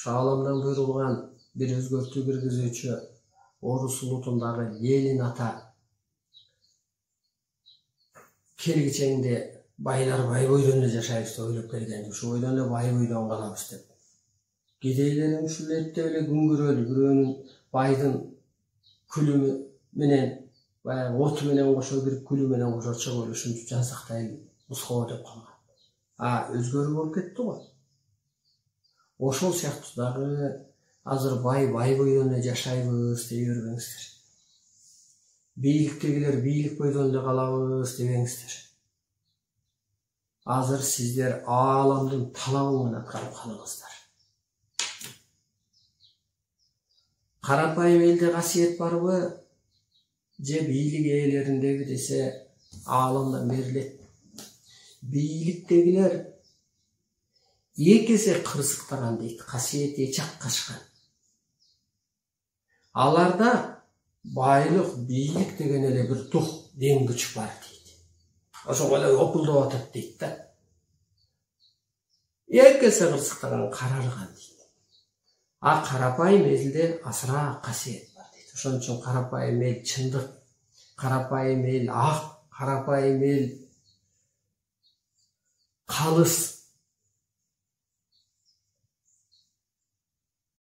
Шағаламдан бұйрылған bir өзгөртүү киргизүүчү Орус улутундагы Ленин ата келгичеңде байлар бай бойдон жашайбыз деп ойлоп келген. Ушу бойдон эле бай бойдон калабыз деп. Кедейлерин ушулетте эле күңгүрөлү бирөөнүн байдын күлү менен баягы оту менен кошо кирип күлү менен кошо чыгып эле ушинтип жан сактайлы мускоо деп калган. Өзгөрүү болуп кетти го. Ошол сыяктуу дагы азыр бай бойдон эле жашайбыз дей бербеңиздер. Бийликтегилер бийлик бойдон эле калабыз дебеңиздер. Азыр сиздер ааламдын талабын аткарып калыңыздар. Карапайым элде касиет барбы? Же бийлик ээлериндеби десе ааламдан берилет. Бийликтегилер экесе кырсыктаган дейт, касиети чак кашкан. Аларда байлык, бийлик деген эле бир дух, дем күч бар дейт. Ошого эле опулдоп атат дейт да. Экесе кырсыктаган карарган дейт. Карапайым элде асыра касиет бар дейт. Ошон үчүн карапайым эл чындык, карапайым эл ак, карапайым эл калыс